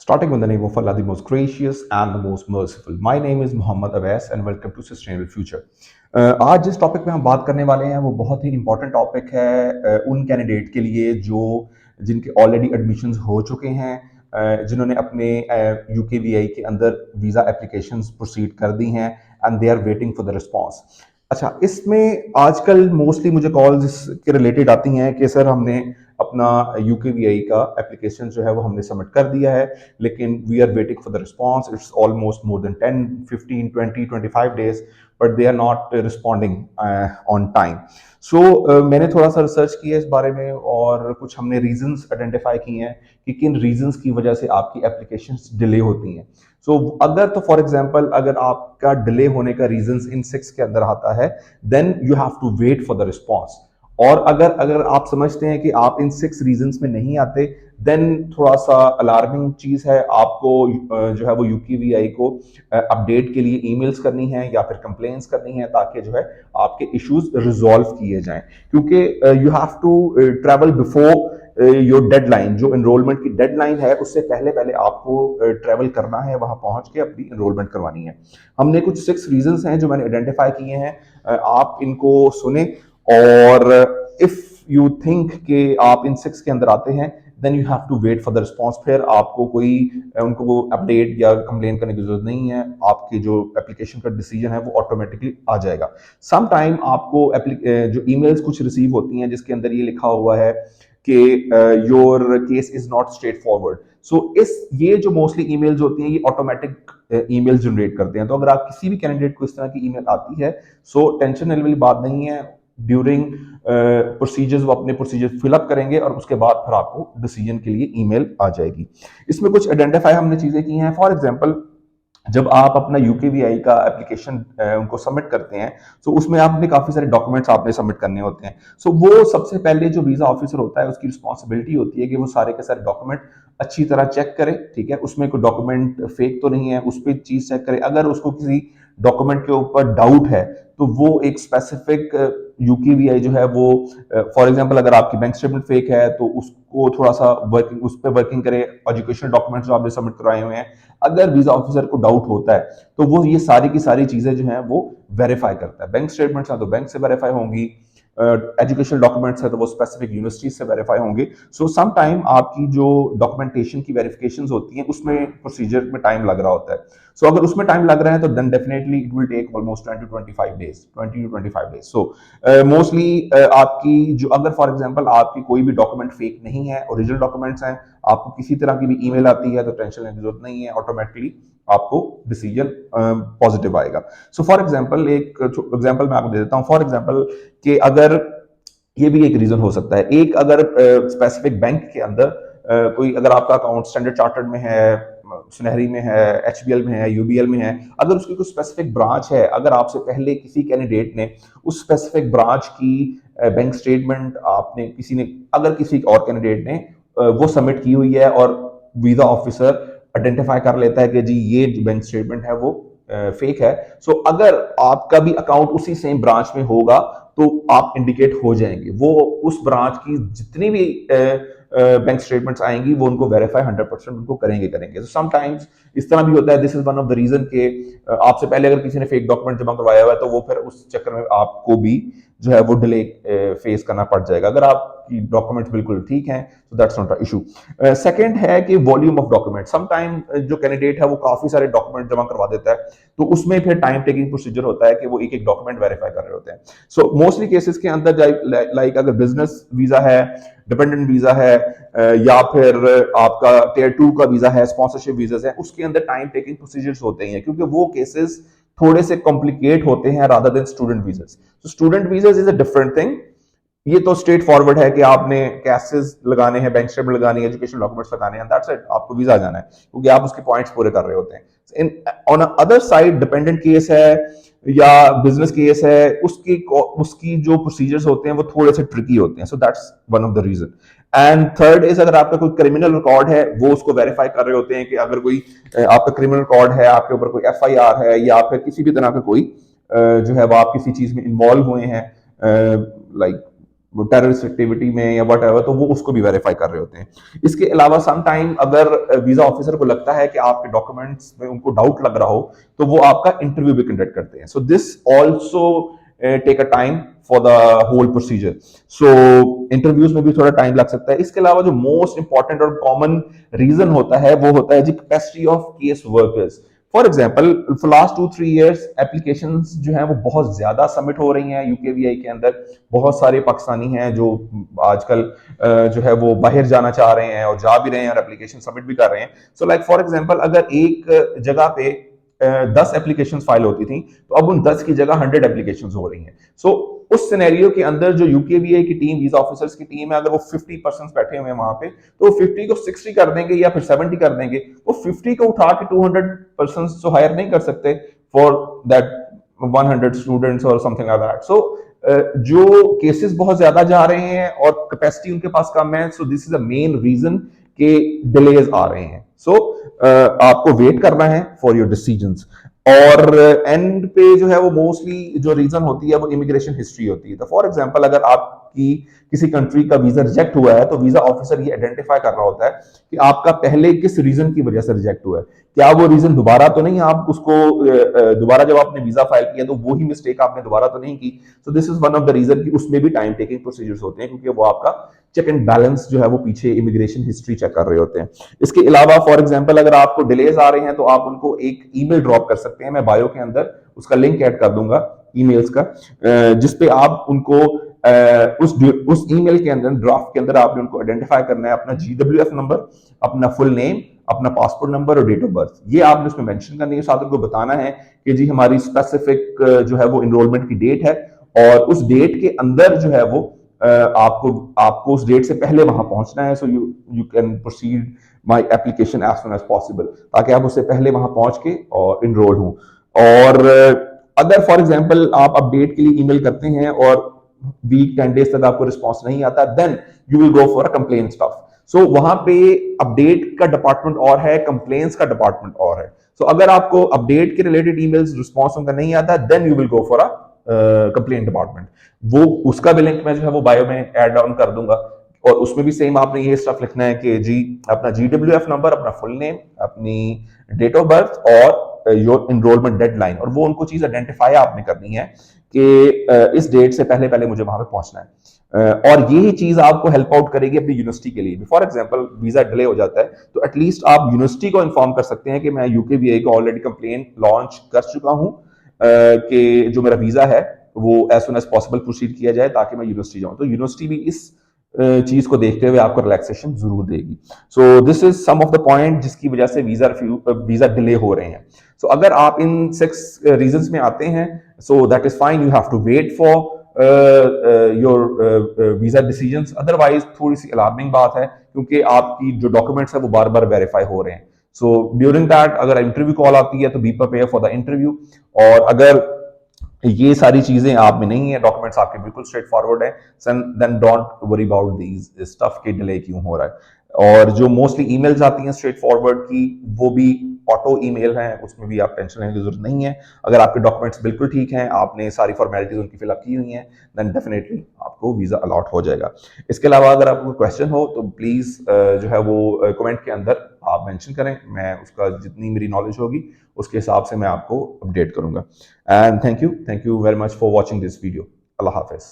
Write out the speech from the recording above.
Starting with the name of Allah, the most gracious and the most merciful. My name is Muhammad Awais and welcome to Sustainable Future. आज जिस topic पे हम बात करने वाले हैं वो बहुत ही इंपॉर्टेंट टॉपिक है उन कैंडिडेट के लिए जो जिनके ऑलरेडी एडमिशन्स हो चुके हैं, जिन्होंने अपने UKVI के अंदर वीज़ा एप्लीकेशंस प्रोसीड कर दी हैं and they are waiting for the response. अच्छा, इसमें आजकल मोस्टली मुझे कॉल्स के रिलेटेड आती हैं कि सर हमने अपना UKVI का एप्लीकेशन जो है वो हमने सबमिट कर दिया है, लेकिन we are waiting for the response. It's almost more than 10 15 20 25 days, but they are not responding on time. So मैंने थोड़ा सा रिसर्च किया इस बारे में और कुछ हमने रीजंस आइडेंटिफाई किए हैं कि किन रीजंस की वजह से आपकी एप्लीकेशंस डिले होती हैं। अगर तो फॉर एग्जांपल अगर आपका डिले होने का रीजंस इन 6 के अंदर आता है, then you have to wait for the response. और अगर अगर आप समझते हैं कि आप इन 6 रीजंस में नहीं आते, देन थोड़ा सा अलार्मिंग चीज है। आपको जो है वो UKVI को अपडेट के लिए ईमेल्स करनी है या फिर कंप्लेंट्स करनी है, ताकि जो है आपके इश्यूज रिजॉल्व किए जाएं। क्योंकि you have to travel before your deadline. जो एनरोलमेंट की डेडलाइन है उससे पहले पहले आपको ट्रैवल करना है, वहां पहुंच के अपनी एनरोलमेंट करवानी है। हमने कुछ 6 रीजंस हैं जो मैंने आइडेंटिफाई किए हैं, आप इनको सुने और इफ यू थिंक कि आप इन 6 के अंदर आते हैं, then you have to wait for the response. फिर आपको कोई उनको अपडेट या कंप्लेन करने की जरूरत नहीं है, आपकी जो एप्लीकेशन का डिसीजन है वो ऑटोमेटिकली आ जाएगा। सम टाइम आपको जो ईमेल्स कुछ रिसीव होती हैं जिसके अंदर ये लिखा हुआ है कि your case is not straight forward. ये जो मोस्टली ईमेल्स होती हैं ये ऑटोमेटिक ईमेल जनरेट करते हैं। तो अगर आप किसी भी कैंडिडेट को इस तरह की ईमेल आती है, सो टेंशन लेने वाली बात नहीं है। ड्यूरिंग प्रोसीजर्स वो अपने प्रोसीजर फिलअप करेंगे और उसके बाद फिर आपको डिसीजन के लिए ईमेल आ जाएगी। इसमें कुछ आइडेंटिफाई हमने चीजें की हैं। फॉर एग्जांपल, जब आप अपना UKVI का एप्लीकेशन उनको सबमिट करते हैं, तो उसमें आपने काफी सारे डॉक्यूमेंट्स आपने सबमिट करने होते हैं। वो सबसे पहले जो वीजा ऑफिसर होता है उसकी रिस्पॉन्सिबिलिटी होती है कि वो सारे के सारे डॉक्यूमेंट अच्छी तरह चेक करे, ठीक है, उसमें कोई डॉक्यूमेंट फेक तो नहीं है, उस पर चीज चेक करे। अगर उसको किसी डॉक्यूमेंट के ऊपर डाउट है तो वो एक स्पेसिफिक UKVI जो है वो, फॉर एग्जांपल अगर आपकी बैंक स्टेटमेंट फेक है तो उसको थोड़ा सा वर्किंग उस पर वर्किंग करे। एजुकेशनल डॉक्यूमेंट्स जो आपने सबमिट करवाए हुए हैं, अगर वीजा ऑफिसर को डाउट होता है तो वो ये सारी की सारी चीजें जो हैं वो वेरीफाई करता है। बैंक स्टेटमेंट्स हैं तो बैंक से वेरीफाई होंगी, एजुकेशनल डॉक्यूमेंट्स है तो वो स्पेसिफिक यूनिवर्सिटी से वेरीफाई होंगे। सम टाइम आपकी जो डॉक्यूमेंटेशन की वेरिफिकेशन होती हैं उसमें प्रोसीजर में टाइम लग रहा होता है। अगर उसमें टाइम लग रहा है तो then definitely it will take almost 20 to 25 days. Mostly आपकी जो, अगर फॉर एग्जांपल आपकी कोई भी डॉक्यूमेंट फेक नहीं है, ओरिजिनल डॉक्यूमेंट्स हैं, आपको किसी तरह की भी ईमेल आती है तो टेंशन लेने की जरूरत नहीं है, ऑटोमेटिकली आपको डिसीजन पॉजिटिव आएगा। फॉर एग्जांपल एक एग्जांपल मैं आपको दे देता हूं। फॉर एग्जांपल कि अगर ये भी एक रीजन हो सकता है, एक अगर स्पेसिफिक बैंक के अंदर कोई, अगर आपका अकाउंट स्टैंडर्ड चार्टर्ड में है, सुनहरी में है, HBL में है, UBL में है, अगर उसकी कोई स्पेसिफिक ब्रांच है, अगर आपसे पहले किसी कैंडिडेट ने उस स्पेसिफिक ब्रांच की बैंक स्टेटमेंट आपने किसी ने, अगर किसी और कैंडिडेट ने वो सबमिट की हुई है और वीजा ऑफिसर आइडेंटिफाई कर लेता है कि जी ये बैंक स्टेटमेंट है वो फेक है, अगर आपका भी अकाउंट उसी सेम ब्रांच में होगा तो आप इंडिकेट हो जाएंगे। वो उस ब्रांच की जितनी भी बैंक स्टेटमेंट्स आएंगी वो उनको वेरीफाई 100% उनको करेंगे। समटाइम्स इस तरह भी होता है, this is one of the reason के आपसे पहले अगर किसी ने फेक डॉक्यूमेंट जमा करवाया हुआ है तो वो फिर उस चक्कर में आपको भी जो है वो डिले फेस करना पड़ जाएगा। अगर आपकी डॉक्यूमेंट्स बिल्कुल ठीक हैं तो that's not a issue. Second है कि volume of document. Some time जो कैंडिडेट है वो काफी सारे डॉक्यूमेंट जमा करवा देता है, तो उसमें फिर टाइम टेकिंग प्रोसीजर होता है कि वो एक एक डॉक्यूमेंट वेरीफाई कर रहे होते हैं। मोस्टली केसेस के अंदर लाइक अगर बिजनेस वीजा है, डिपेंडेंट वीजा है, या फिर आपका Tier 2 का वीजा है, स्पॉन्सरशिप वीजा है, उसके अंदर टाइम टेकिंग प्रोसीजर्स होते हैं क्योंकि वो केसेस थोड़े से कॉम्प्लिकेट होते हैं rather than student visas. Student visas is a different thing. ये तो स्ट्रेट फॉरवर्ड है कि आपने कैसेस लगाने हैं, बैंक स्टेटमेंट लगानी है, एजुकेशन डॉक्यूमेंट्स लगाने हैं, दैट्स इट, आपको वीजा आ जाना है क्योंकि आप उसके पॉइंट्स पूरे कर रहे होते हैं। On other side dependent case है या बिजनेस केस है, उसकी जो प्रोसीजर्स होते हैं वो थोड़े से ट्रिकी होते हैं। That's one of the reason. And third is, अगर आपका कोई क्रिमिनल रिकॉर्ड है वो उसको वेरीफाई कर रहे होते हैं कि अगर कोई आपका क्रिमिनल रिकॉर्ड है, आपके ऊपर कोई FIR है या फिर किसी भी तरह का कोई जो है वो आप किसी चीज में इन्वॉल्व हुए हैं, लाइक टेररिस्ट एक्टिविटी में या वट एवर, तो वो उसको भी वेरीफाई कर रहे होते हैं। इसके अलावा सम टाइम अगर वीजा ऑफिसर को लगता है कि आपके डॉक्यूमेंट्स में उनको डाउट लग रहा हो, तो वो आपका इंटरव्यू भी कंडक्ट करते हैं। So this also take a time for the whole procedure. So interviews में भी थोड़ा टाइम लग सकता है। इसके अलावा जो मोस्ट इंपॉर्टेंट और कॉमन रीजन होता है वो होता है जी capacity of case workers. For example for last 2-3 years application जो है वो बहुत ज्यादा सबमिट हो रही हैं यूकेवीआई के अंदर। बहुत सारे पाकिस्तानी हैं जो आजकल जो है वो बाहर जाना चाह रहे हैं और जा भी रहे हैं और एप्लीकेशन सबमिट भी कर रहे हैं। सो लाइक फॉर एग्जाम्पल अगर एक जगह पे 10 एप्लीकेशन फाइल होती थी, तो अब उन 10 की जगह 100 एप्लीकेशन हो रही हैं। सो उस सिनेरियो के अंदर जो यूकेवीआई की टीम, वीजा ऑफिसर्स की टीम है, अगर वो 50% बैठे हुए हैं वहां पे, तो 50 को 60 कर देंगे या फिर 70 कर देंगे। वो 50 को उठा के 200% तो हायर नहीं कर सकते फॉर दैट 100 स्टूडेंट्स और समथिंग लाइक दैट। सो जो केसेस बहुत ज्यादा जा रहे हैं और कैपेसिटी उनके पास कम है, so this is a main reason के डिलेज आ रहे हैं। सो आपको वेट करना है फॉर योर डिसीजंस। और एंड पे जो है वो मोस्टली जो रीजन होती है वो इमिग्रेशन हिस्ट्री होती है। तो फॉर एग्जांपल अगर आपकी किसी कंट्री का वीजा रिजेक्ट हुआ है, तो वीजा ऑफिसर ये आइडेंटिफाई कर रहा होता है कि आपका पहले किस रीजन की वजह से रिजेक्ट हुआ है। क्या वो रीजन दोबारा तो नहीं, आप उसको दोबारा जब आपने वीजा फाइल किया तो वही मिस्टेक आपने दोबारा तो नहीं की। So this is one of the reason कि उसमें भी टाइम टेकिंग प्रोसीजर्स होते हैं, क्योंकि वो आपका चेक एंड बैलेंस जो है वो पीछे इमिग्रेशन हिस्ट्री चेक कर रहे होते हैं। इसके अलावा फॉर एग्जांपल अगर आपको डिलेज आ रहे हैं, तो आप उनको एक ईमेल ड्रॉप कर सकते हैं। मैं बायो के अंदर उसका लिंक ऐड कर दूंगा ईमेल्स का, जिसपे आप उनको उस ईमेल के अंदर, ड्राफ्ट के अंदर आपने उनको आइडेंटिफाई करना है अपना GWF नंबर, अपना फुल नेम, अपना पासपोर्ट नंबर और डेट ऑफ बर्थ। ये आपने उसमें मेंशन करनी है। साथ उनको बताना है कि जी हमारी स्पेसिफिक जो है वो इनरोलमेंट की डेट है, और उस डेट के अंदर जो है वो आपको आपको उस डेट से पहले वहां पहुंचना है। So you can proceed my application as soon as possible, ताकि आप उससे पहले वहां पहुंच के और इनरोल हों। और अगर फॉर एग्जाम्पल आप अपडेट के लिए ईमेल करते हैं और वीक 10 डेज तक आपको रिस्पॉन्स नहीं आता, then you will go for a complain stuff. So वहां पे अपडेट का डिपार्टमेंट और है, कंप्लेन्स का डिपार्टमेंट और है। सो अगर आपको अपडेट के रिलेटेड ईमेल्स रिस्पॉन्स उनका नहीं आता, then you will go for a complain department. वो उसका भी लिंक मैं जो है वो बायो में ऐड डाउन कर दूंगा। और उसमें भी सेम आपने ये स्टफ लिखना है कि जी अपना GWF नंबर, अपना फुल नेम, अपनी डेट ऑफ बर्थ और योर इनरोलमेंट डेडलाइन, और वो उनको चीज आइडेंटिफाई आपने करनी है कि इस डेट से पहले पहले मुझे वहां पे पहुंचना है। और यही चीज आपको हेल्प आउट करेगी अपनी यूनिवर्सिटी के लिए। फॉर एग्जांपल वीजा डिले हो जाता है, तो एटलीस्ट आप यूनिवर्सिटी को इन्फॉर्म कर सकते हैं कि मैं यूकेवीआई को ऑलरेडी कंप्लेन लॉन्च कर चुका हूं, कि जो मेरा वीजा है वो as soon as possible proceed किया जाए, ताकि मैं यूनिवर्सिटी जाऊं। तो यूनिवर्सिटी भी इस चीज को देखते हुए आपको रिलैक्सेशन जरूर देगी। So this is some of the point जिसकी वजह से वीजा डिले हो रहे हैं। सो अगर आप इन 6 रीजंस में आते हैं, so that is fine, you have to wait for your visa decisions. Otherwise थोड़ी सी अलार्मिंग बात है, क्योंकि आपकी जो डॉक्यूमेंट्स है वो बार बार वेरीफाई हो रहे हैं। सो ड्यूरिंग दैट अगर इंटरव्यू कॉल आती है, तो be prepare for the interview. और अगर ये सारी चीजें आप में नहीं है, डॉक्यूमेंट्स आपके बिल्कुल स्ट्रेट फॉरवर्ड है, then don't worry about these stuff के डिले क्यों हो रहा है। और जो मोस्टली ईमेल्स आती हैं स्ट्रेट फॉरवर्ड की, वो भी ऑटो ईमेल हैं, उसमें भी आप टेंशन लेने की जरूरत नहीं है। अगर आपके डॉक्यूमेंट्स बिल्कुल ठीक हैं, आपने सारी फॉर्मेलिटीज उनकी फिलअप की हुई हैं, देन डेफिनेटली आपको वीजा अलॉट हो जाएगा। इसके अलावा अगर आपको क्वेश्चन हो, तो प्लीज जो है वो कमेंट के अंदर आप मेंशन करें। मैं उसका जितनी मेरी नॉलेज होगी उसके हिसाब से मैं आपको अपडेट करूंगा। And thank you very much for watching this video. Allah Hafiz.